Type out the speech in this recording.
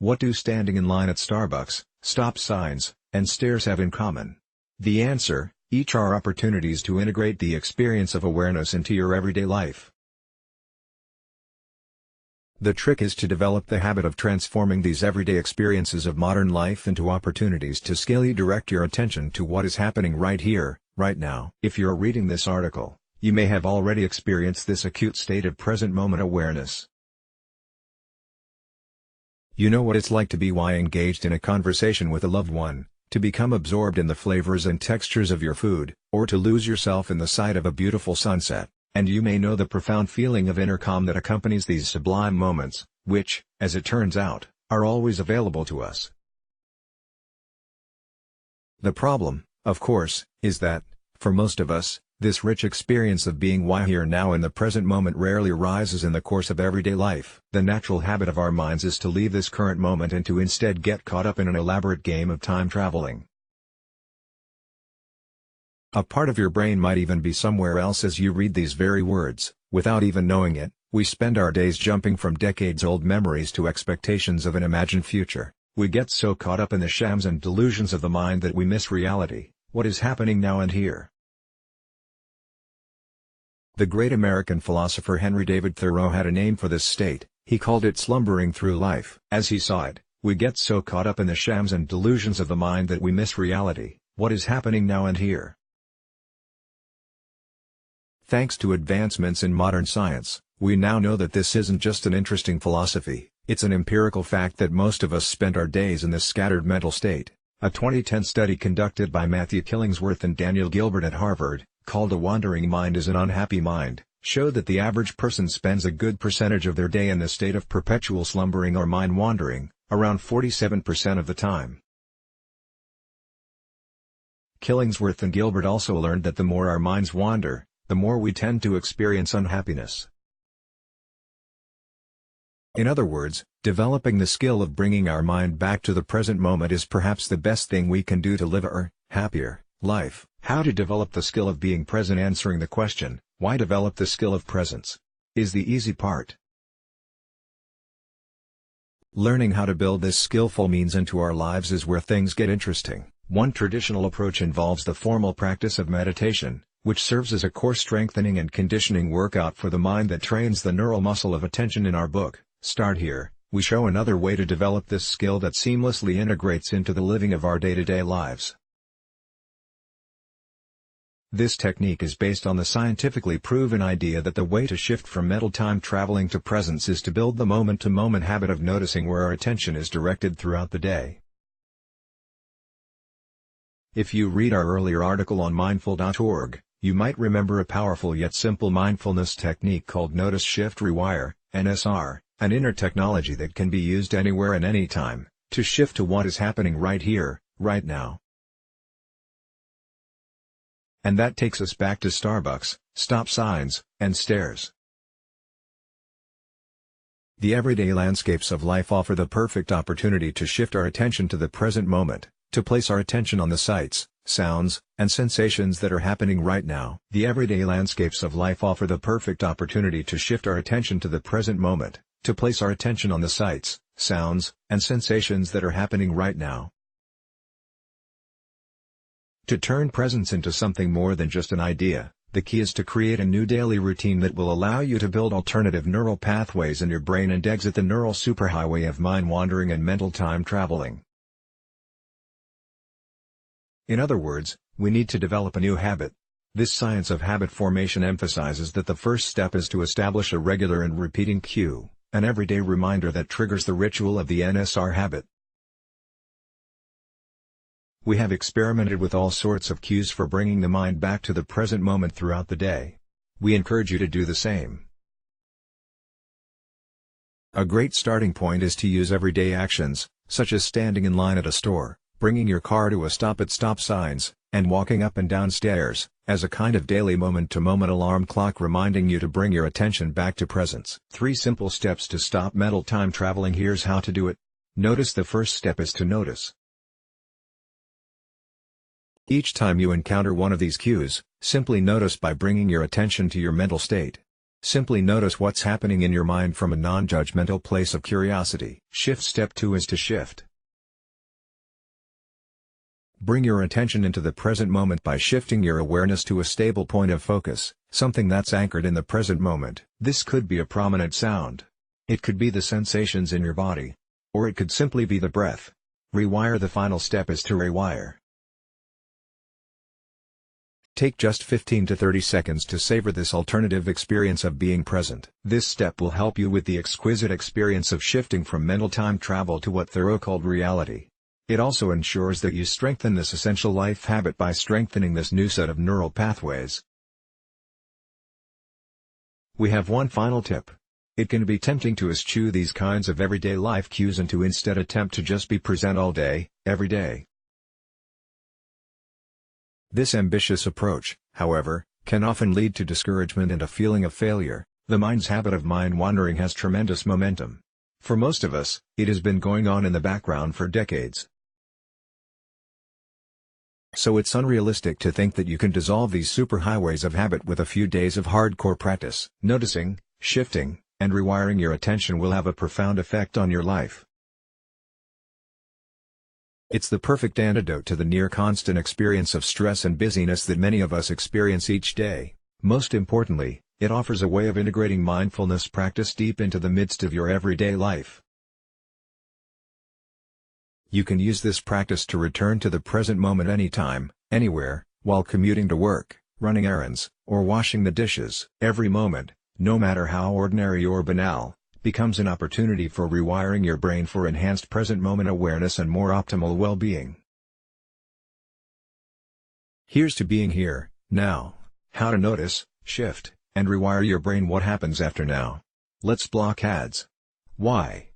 What do standing in line at Starbucks, stop signs, and stairs have in common? The answer: each are opportunities to integrate the experience of awareness into your everyday life. The trick is to develop the habit of transforming these everyday experiences of modern life into opportunities to skillfully direct your attention to what is happening right here, right now. If you're reading this article, you may have already experienced this acute state of present moment awareness. You know what it's like to be engaged in a conversation with a loved one, to become absorbed in the flavors and textures of your food, or to lose yourself in the sight of a beautiful sunset, and you may know the profound feeling of inner calm that accompanies these sublime moments, which, as it turns out, are always available to us. The problem, of course, is that, for most of us, this rich experience of being here now in the present moment rarely arises in the course of everyday life. The natural habit of our minds is to leave this current moment and to instead get caught up in an elaborate game of time traveling. A part of your brain might even be somewhere else as you read these very words. Without even knowing it, we spend our days jumping from decades-old memories to expectations of an imagined future. We get so caught up in the shams and delusions of the mind that we miss reality, what is happening now and here. The great American philosopher Henry David Thoreau had a name for this state. He called it slumbering through life. As he saw it, we get so caught up in the shams and delusions of the mind that we miss reality, what is happening now and here. Thanks to advancements in modern science, we now know that this isn't just an interesting philosophy, it's an empirical fact that most of us spend our days in this scattered mental state. A 2010 study conducted by Matthew Killingsworth and Daniel Gilbert at Harvard, called "A Wandering Mind is an Unhappy Mind," showed that the average person spends a good percentage of their day in the state of perpetual slumbering or mind wandering, around 47% of the time. Killingsworth and Gilbert also learned that the more our minds wander, the more we tend to experience unhappiness. In other words, developing the skill of bringing our mind back to the present moment is perhaps the best thing we can do to live a happier life. How to develop the skill of being present? Answering the question, why develop the skill of presence, is the easy part. Learning how to build this skillful means into our lives is where things get interesting. One traditional approach involves the formal practice of meditation, which serves as a core strengthening and conditioning workout for the mind that trains the neural muscle of attention. In our book, Start Here, we show another way to develop this skill that seamlessly integrates into the living of our day-to-day lives. This technique is based on the scientifically proven idea that the way to shift from mental time traveling to presence is to build the moment-to-moment habit of noticing where our attention is directed throughout the day. If you read our earlier article on mindful.org, you might remember a powerful yet simple mindfulness technique called Notice Shift Rewire, NSR, an inner technology that can be used anywhere and anytime, to shift to what is happening right here, right now. And that takes us back to Starbucks, stop signs, and stairs. The everyday landscapes of life offer the perfect opportunity to shift our attention to the present moment, to place our attention on the sights, sounds, and sensations that are happening right now. The everyday landscapes of life offer the perfect opportunity to shift our attention to the present moment, to place our attention on the sights, sounds, and sensations that are happening right now. To turn presence into something more than just an idea, the key is to create a new daily routine that will allow you to build alternative neural pathways in your brain and exit the neural superhighway of mind wandering and mental time traveling. In other words, we need to develop a new habit. This science of habit formation emphasizes that the first step is to establish a regular and repeating cue, an everyday reminder that triggers the ritual of the NSR habit. We have experimented with all sorts of cues for bringing the mind back to the present moment throughout the day. We encourage you to do the same. A great starting point is to use everyday actions, such as standing in line at a store, bringing your car to a stop at stop signs, and walking up and down stairs, as a kind of daily moment-to-moment alarm clock reminding you to bring your attention back to presence. 3 simple steps to stop mental time traveling. Here's how to do it. Notice. The first step is to notice. Each time you encounter one of these cues, simply notice by bringing your attention to your mental state. Simply notice what's happening in your mind from a non-judgmental place of curiosity. Step 2 is to shift. Bring your attention into the present moment by shifting your awareness to a stable point of focus, something that's anchored in the present moment. This could be a prominent sound. It could be the sensations in your body. Or it could simply be the breath. Rewire. The final step is to rewire. Take just 15 to 30 seconds to savor this alternative experience of being present. This step will help you with the exquisite experience of shifting from mental time travel to what Thoreau called reality. It also ensures that you strengthen this essential life habit by strengthening this new set of neural pathways. We have one final tip. It can be tempting to eschew these kinds of everyday life cues and to instead attempt to just be present all day, every day. This ambitious approach, however, can often lead to discouragement and a feeling of failure. The mind's habit of mind wandering has tremendous momentum. For most of us, it has been going on in the background for decades. So it's unrealistic to think that you can dissolve these superhighways of habit with a few days of hardcore practice. Noticing, shifting, and rewiring your attention will have a profound effect on your life. It's the perfect antidote to the near-constant experience of stress and busyness that many of us experience each day. Most importantly, it offers a way of integrating mindfulness practice deep into the midst of your everyday life. You can use this practice to return to the present moment anytime, anywhere, while commuting to work, running errands, or washing the dishes. Every moment, no matter how ordinary or banal, becomes an opportunity for rewiring your brain for enhanced present moment awareness and more optimal well-being. Here's to being here, now. How to notice, shift, and rewire your brain. What happens after now? Let's block ads. Why?